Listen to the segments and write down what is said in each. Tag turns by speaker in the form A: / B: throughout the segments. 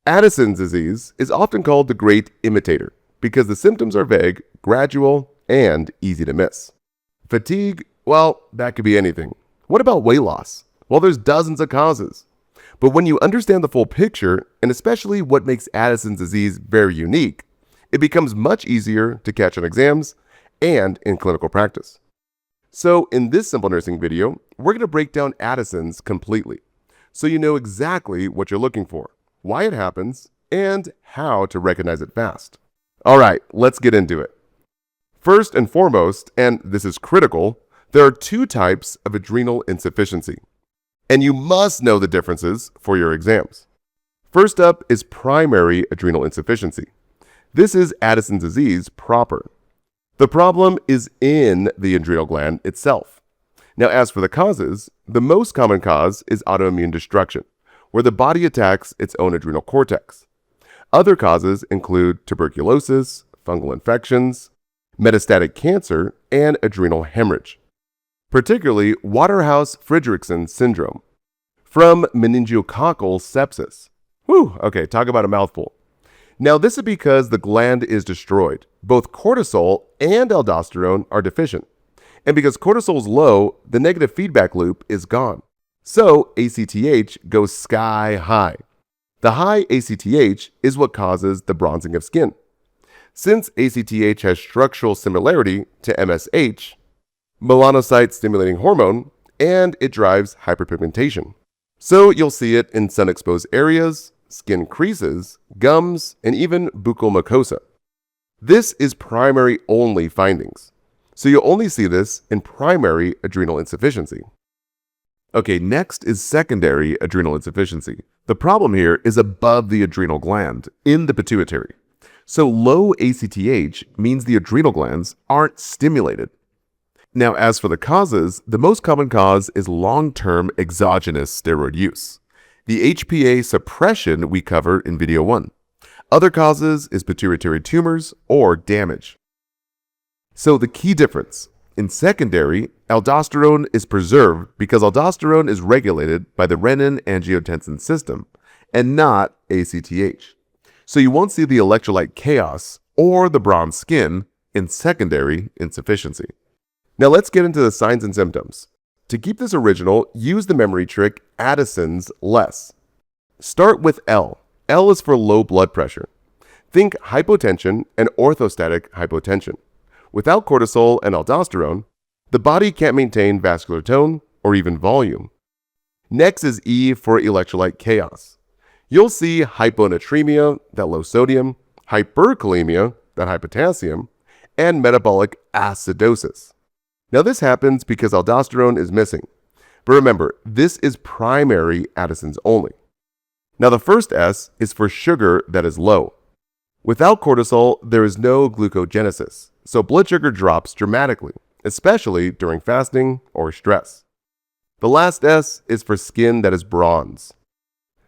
A: Addison's disease is often called the great imitator because the symptoms are vague, gradual, and easy to miss. Fatigue, well, that could be anything. What about weight loss? Well, there's dozens of causes. But when you understand the full picture, and especially what makes Addison's disease very unique, it becomes much easier to catch on exams and in clinical practice. So in this simple nursing video, we're going to break down Addison's completely, so you know exactly what you're looking for, why it happens, and how to recognize it fast. All right, let's get into it. First and foremost, and this is critical, there are two types of adrenal insufficiency, and you must know the differences for your exams. First up is primary adrenal insufficiency. This is Addison's disease proper. The problem is in the adrenal gland itself. Now, as for the causes, the most common cause is autoimmune destruction, where the body attacks its own adrenal cortex. Other causes include tuberculosis, fungal infections, metastatic cancer, and adrenal hemorrhage, particularly Waterhouse-Friderichsen syndrome, from meningococcal sepsis. Whew, okay, talk about a mouthful. Now, this is because the gland is destroyed. Both cortisol and aldosterone are deficient. And because cortisol is low, the negative feedback loop is gone. So ACTH goes sky high. The high ACTH is what causes the bronzing of skin. Since ACTH has structural similarity to MSH, melanocyte-stimulating hormone, and it drives hyperpigmentation. So you'll see it in sun-exposed areas, skin creases, gums, and even buccal mucosa. This is primary only findings. So you'll only see this in primary adrenal insufficiency. Okay, next is secondary adrenal insufficiency. The problem here is above the adrenal gland, in the pituitary. So low ACTH means the adrenal glands aren't stimulated. Now, as for the causes, the most common cause is long-term exogenous steroid use. The HPA suppression we covered in video 1. Other causes is pituitary tumors or damage. So the key difference, in secondary, aldosterone is preserved because aldosterone is regulated by the renin-angiotensin system and not ACTH. So you won't see the electrolyte chaos or the bronze skin in secondary insufficiency. Now let's get into the signs and symptoms. To keep this original, use the memory trick Addison's less. Start with L. L is for low blood pressure. Think hypotension and orthostatic hypotension. Without cortisol and aldosterone, the body can't maintain vascular tone or even volume. Next is E for electrolyte chaos. You'll see hyponatremia, that low sodium, hyperkalemia, that high potassium, and metabolic acidosis. Now this happens because aldosterone is missing. But remember, this is primary Addison's only. Now the first S is for sugar that is low. Without cortisol, there is no glucogenesis, so blood sugar drops dramatically, especially during fasting or stress. The last S is for skin that is bronze.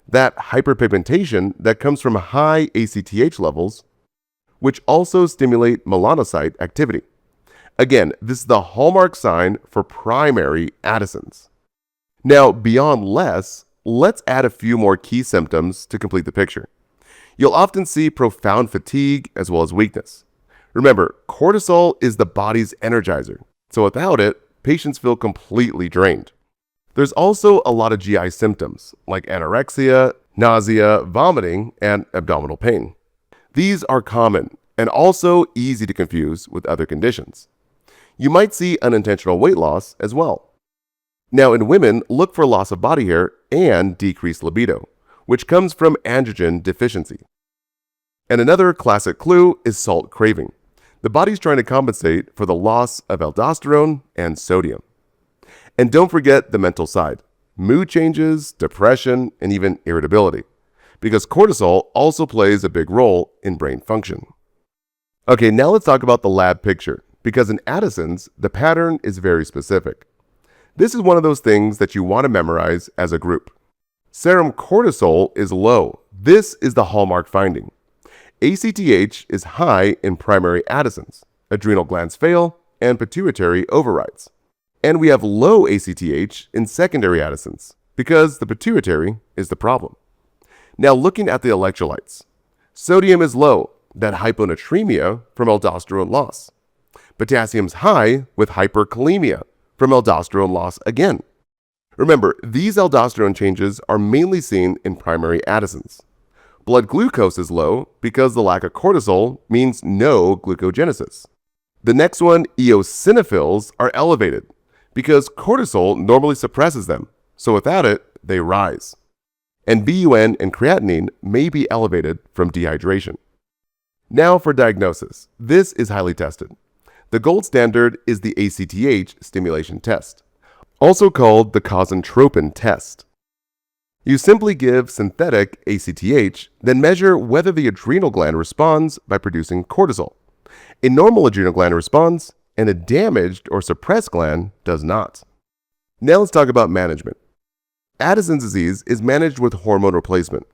A: That hyperpigmentation that comes from high ACTH levels, which also stimulate melanocyte activity. Again, this is the hallmark sign for primary Addison's. Now, beyond less, let's add a few more key symptoms to complete the picture. You'll often see profound fatigue as well as weakness. Remember, cortisol is the body's energizer, so without it, patients feel completely drained. There's also a lot of GI symptoms like anorexia, nausea, vomiting, and abdominal pain. These are common and also easy to confuse with other conditions. You might see unintentional weight loss as well. Now in women, look for loss of body hair and decreased libido, which comes from androgen deficiency. And another classic clue is salt craving. The body's trying to compensate for the loss of aldosterone and sodium. And don't forget the mental side, mood changes, depression, and even irritability, because cortisol also plays a big role in brain function. Okay, now let's talk about the lab picture, because in Addison's, the pattern is very specific. This is one of those things that you want to memorize as a group. Serum cortisol is low. This is the hallmark finding. ACTH is high in primary Addison's. Adrenal glands fail, and pituitary overrides. And we have low ACTH in secondary Addison's, because the pituitary is the problem. Now looking at the electrolytes. Sodium is low, that hyponatremia from aldosterone loss. Potassium's high with hyperkalemia from aldosterone loss again. Remember, these aldosterone changes are mainly seen in primary Addisons. Blood glucose is low because the lack of cortisol means no glucogenesis. The next one, eosinophils, are elevated because cortisol normally suppresses them, so without it, they rise. And BUN and creatinine may be elevated from dehydration. Now for diagnosis. This is highly tested. The gold standard is the ACTH stimulation test, also called the cosyntropin test. You simply give synthetic ACTH, then measure whether the adrenal gland responds by producing cortisol. A normal adrenal gland responds, and a damaged or suppressed gland does not. Now let's talk about management. Addison's disease is managed with hormone replacement.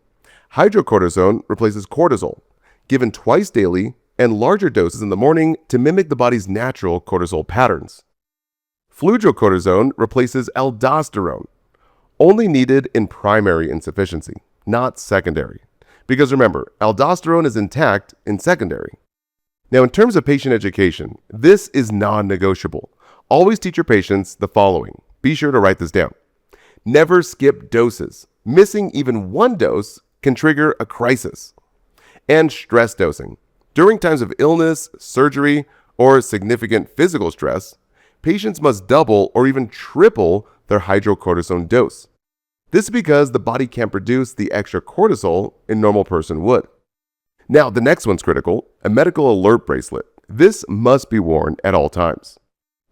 A: Hydrocortisone replaces cortisol, given twice daily and larger doses in the morning to mimic the body's natural cortisol patterns. Fludrocortisone replaces aldosterone, only needed in primary insufficiency, not secondary. Because remember, aldosterone is intact in secondary. Now, in terms of patient education, this is non-negotiable. Always teach your patients the following. Be sure to write this down. Never skip doses. Missing even one dose can trigger a crisis. And stress dosing. During times of illness, surgery, or significant physical stress, patients must double or even triple their hydrocortisone dose. This is because the body can't produce the extra cortisol a normal person would. Now, the next one's critical, a medical alert bracelet. This must be worn at all times.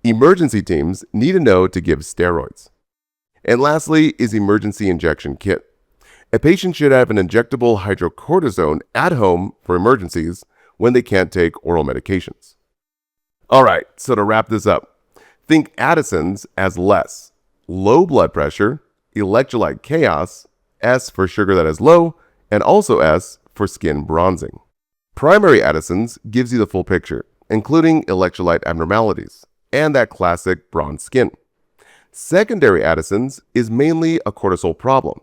A: Emergency teams need to know to give steroids. And lastly is emergency injection kit. A patient should have an injectable hydrocortisone at home for emergencies when they can't take oral medications. All right, so to wrap this up, think Addisons as less, low blood pressure, electrolyte chaos, S for sugar that is low, and also S for skin bronzing. Primary Addisons gives you the full picture, including electrolyte abnormalities and that classic bronze skin. Secondary Addisons is mainly a cortisol problem,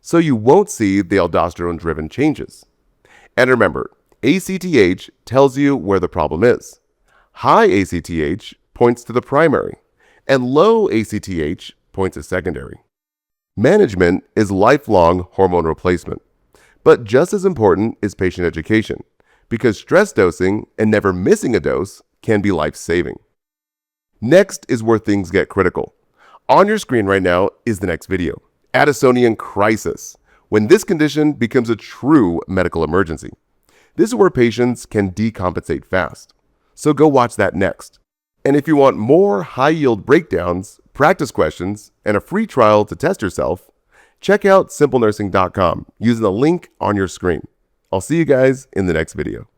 A: so you won't see the aldosterone-driven changes. And remember, ACTH tells you where the problem is. High ACTH points to the primary, and low ACTH points to secondary. Management is lifelong hormone replacement, but just as important is patient education, because stress dosing and never missing a dose can be life-saving. Next is where things get critical. On your screen right now is the next video, Addisonian crisis, when this condition becomes a true medical emergency. This is where patients can decompensate fast. So go watch that next. And if you want more high-yield breakdowns, practice questions, and a free trial to test yourself, check out simplenursing.com using the link on your screen. I'll see you guys in the next video.